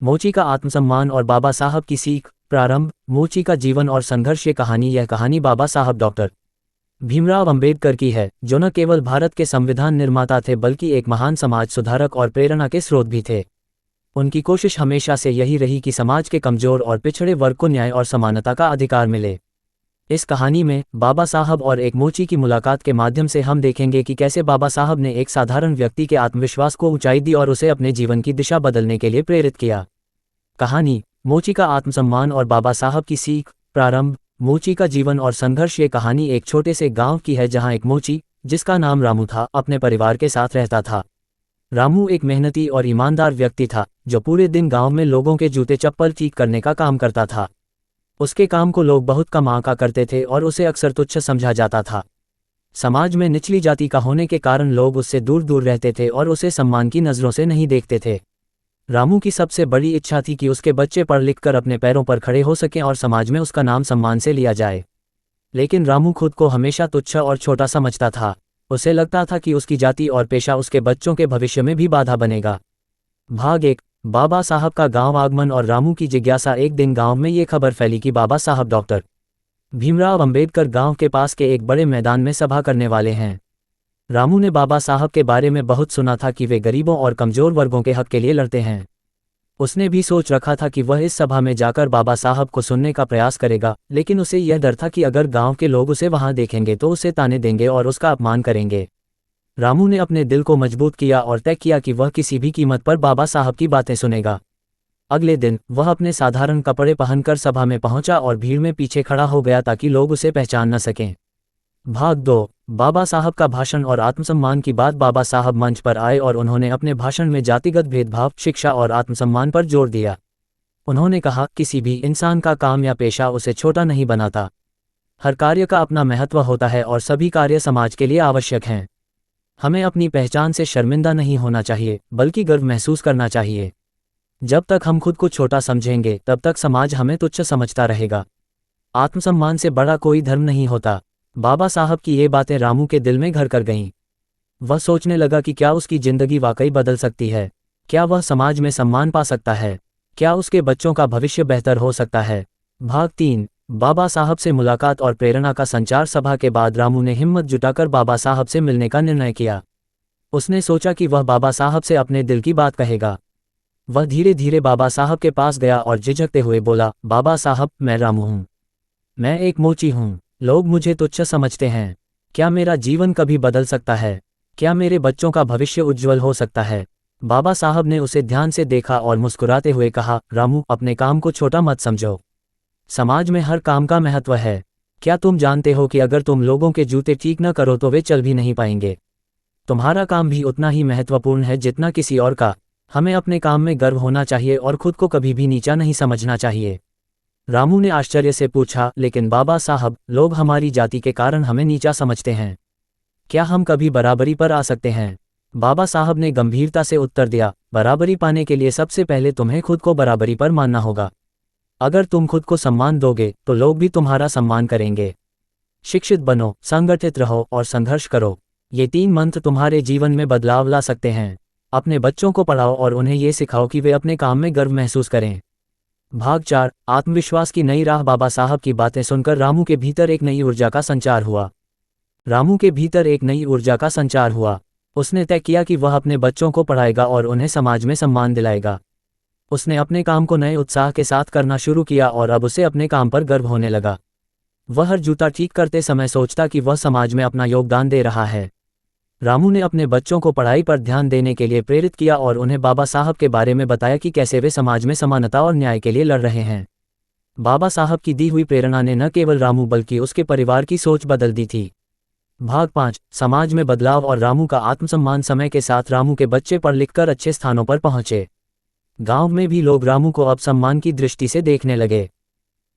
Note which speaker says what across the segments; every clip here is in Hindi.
Speaker 1: मोची का आत्मसम्मान और बाबा साहब की सीख। प्रारंभ। मोची का जीवन और संघर्ष। यह कहानी बाबा साहब डॉक्टर भीमराव अंबेडकर की है, जो न केवल भारत के संविधान निर्माता थे बल्कि एक महान समाज सुधारक और प्रेरणा के स्रोत भी थे। उनकी कोशिश हमेशा से यही रही कि समाज के कमजोर और पिछड़े वर्ग को न्याय और समानता का अधिकार मिले। इस कहानी में बाबा साहब और एक मोची की मुलाकात के माध्यम से हम देखेंगे कि कैसे बाबा साहब ने एक साधारण व्यक्ति के आत्मविश्वास को ऊंचाई दी और उसे अपने जीवन की दिशा बदलने के लिए प्रेरित किया। कहानी। मोची का आत्मसम्मान और बाबा साहब की सीख। प्रारंभ। मोची का जीवन और संघर्ष। ये कहानी एक छोटे से गांव की है जहां एक मोची, जिसका नाम रामू था, अपने परिवार के साथ रहता था। रामू एक मेहनती और ईमानदार व्यक्ति था, जो पूरे दिन गांव में लोगों के जूते चप्पल ठीक करने का काम करता था। उसके काम को लोग बहुत कम आंका करते थे और उसे अक्सर तुच्छ समझा जाता था। समाज में निचली जाति का होने के कारण लोग उससे दूर दूर रहते थे और उसे सम्मान की नज़रों से नहीं देखते थे। रामू की सबसे बड़ी इच्छा थी कि उसके बच्चे पढ़ लिख कर अपने पैरों पर खड़े हो सकें और समाज में उसका नाम सम्मान से लिया जाए। लेकिन रामू खुद को हमेशा तुच्छ और छोटा समझता था। उसे लगता था कि उसकी जाति और पेशा उसके बच्चों के भविष्य में भी बाधा बनेगा। भाग 1। बाबा साहब का गांव आगमन और रामू की जिज्ञासा। एक दिन गांव में ये खबर फैली कि बाबा साहब डॉक्टर भीमराव अंबेडकर गांव के पास के एक बड़े मैदान में सभा करने वाले हैं। रामू ने बाबा साहब के बारे में बहुत सुना था कि वे गरीबों और कमजोर वर्गों के हक के लिए लड़ते हैं। उसने भी सोच रखा था कि वह इस सभा में जाकर बाबा साहब को सुनने का प्रयास करेगा, लेकिन उसे यह डर था कि अगर गांव के लोग उसे वहां देखेंगे तो उसे ताने देंगे और उसका अपमान करेंगे। रामू ने अपने दिल को मजबूत किया और तय किया कि वह किसी भी कीमत पर बाबा साहब की बातें सुनेगा। अगले दिन वह अपने साधारण कपड़े पहनकर सभा में पहुंचा और भीड़ में पीछे खड़ा हो गया ताकि लोग उसे पहचान न सकें। भाग 2। बाबा साहब का भाषण और आत्मसम्मान की बात। बाबा साहब मंच पर आए और उन्होंने अपने भाषण में जातिगत भेदभाव, शिक्षा और आत्मसम्मान पर जोर दिया। उन्होंने कहा, किसी भी इंसान का काम या पेशा उसे छोटा नहीं बनाता। हर कार्य का अपना महत्व होता है और सभी कार्य समाज के लिए आवश्यक हैं। हमें अपनी पहचान से शर्मिंदा नहीं होना चाहिए, बल्कि गर्व महसूस करना चाहिए। जब तक हम खुद को छोटा समझेंगे, तब तक समाज हमें तुच्छ समझता रहेगा। आत्मसम्मान से बड़ा कोई धर्म नहीं होता। बाबा साहब की ये बातें रामू के दिल में घर कर गईं। वह सोचने लगा कि क्या उसकी जिंदगी वाकई बदल सकती है। क्या वह समाज में सम्मान पा सकता है। क्या उसके बच्चों का भविष्य बेहतर हो सकता है। भाग 3। बाबा साहब से मुलाकात और प्रेरणा का संचार। सभा के बाद रामू ने हिम्मत जुटाकर बाबा साहब से मिलने का निर्णय किया। उसने सोचा कि वह बाबा साहब से अपने दिल की बात कहेगा। वह धीरे धीरे बाबा साहब के पास गया और झिझकते हुए बोला, बाबा साहब, मैं रामू हूँ। मैं एक मोची हूँ। लोग मुझे तुच्छ समझते हैं। क्या मेरा जीवन कभी बदल सकता है। क्या मेरे बच्चों का भविष्य उज्ज्वल हो सकता है। बाबा साहब ने उसे ध्यान से देखा और मुस्कुराते हुए कहा, रामू, अपने काम को छोटा मत समझो। समाज में हर काम का महत्व है। क्या तुम जानते हो कि अगर तुम लोगों के जूते ठीक न करो तो वे चल भी नहीं पाएंगे। तुम्हारा काम भी उतना ही महत्वपूर्ण है जितना किसी और का। हमें अपने काम में गर्व होना चाहिए और खुद को कभी भी नीचा नहीं समझना चाहिए। रामू ने आश्चर्य से पूछा, लेकिन बाबा साहब, लोग हमारी जाति के कारण हमें नीचा समझते हैं। क्या हम कभी बराबरी पर आ सकते हैं। बाबा साहब ने गंभीरता से उत्तर दिया, बराबरी पाने के लिए सबसे पहले तुम्हें खुद को बराबरी पर मानना होगा। अगर तुम खुद को सम्मान दोगे तो लोग भी तुम्हारा सम्मान करेंगे। शिक्षित बनो, संगठित रहो और संघर्ष करो। ये 3 मंत्र तुम्हारे जीवन में बदलाव ला सकते हैं। अपने बच्चों को पढ़ाओ और उन्हें ये सिखाओ कि वे अपने काम में गर्व महसूस करें। भाग 4। आत्मविश्वास की नई राह। बाबा साहब की बातें सुनकर रामू के भीतर एक नई ऊर्जा का संचार हुआ। उसने तय किया कि वह अपने बच्चों को पढ़ाएगा और उन्हें समाज में सम्मान दिलाएगा। उसने अपने काम को नए उत्साह के साथ करना शुरू किया और अब उसे अपने काम पर गर्व होने लगा। वह हर जूता ठीक करते समय सोचता कि वह समाज में अपना योगदान दे रहा है। रामू ने अपने बच्चों को पढ़ाई पर ध्यान देने के लिए प्रेरित किया और उन्हें बाबा साहब के बारे में बताया कि कैसे वे समाज में समानता और न्याय के लिए लड़ रहे हैं। बाबा साहब की दी हुई प्रेरणा ने न केवल रामू बल्कि उसके परिवार की सोच बदल दी थी। भाग 5। समाज में बदलाव और रामू का आत्मसम्मान। समय के साथ रामू के बच्चे पढ़ लिख कर अच्छे स्थानों पर पहुंचे। गांव में भी लोग रामू को अब सम्मान की दृष्टि से देखने लगे।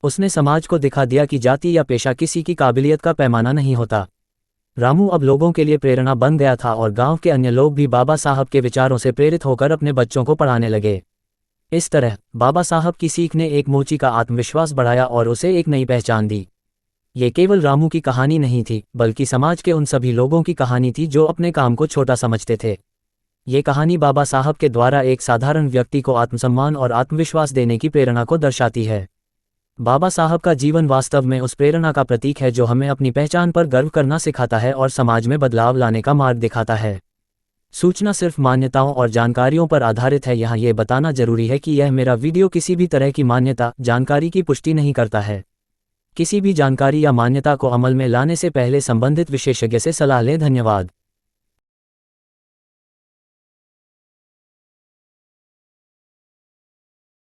Speaker 1: उसने समाज को दिखा दिया कि जाति या पेशा किसी की काबिलियत का पैमाना नहीं होता। रामू अब लोगों के लिए प्रेरणा बन गया था और गांव के अन्य लोग भी बाबा साहब के विचारों से प्रेरित होकर अपने बच्चों को पढ़ाने लगे। इस तरह बाबा साहब की सीख ने एक मोची का आत्मविश्वास बढ़ाया और उसे एक नई पहचान दी। ये केवल रामू की कहानी नहीं थी, बल्कि समाज के उन सभी लोगों की कहानी थी जो अपने काम को छोटा समझते थे। ये कहानी बाबा साहब के द्वारा एक साधारण व्यक्ति को आत्मसम्मान और आत्मविश्वास देने की प्रेरणा को दर्शाती है। बाबा साहब का जीवन वास्तव में उस प्रेरणा का प्रतीक है जो हमें अपनी पहचान पर गर्व करना सिखाता है और समाज में बदलाव लाने का मार्ग दिखाता है। सूचना सिर्फ मान्यताओं और जानकारियों पर आधारित है। यहाँ ये बताना जरूरी है कि यह मेरा वीडियो किसी भी तरह की मान्यता, जानकारी की पुष्टि नहीं करता है। किसी भी जानकारी या मान्यता को अमल में लाने से पहले संबंधित विशेषज्ञ से सलाह लें। धन्यवाद।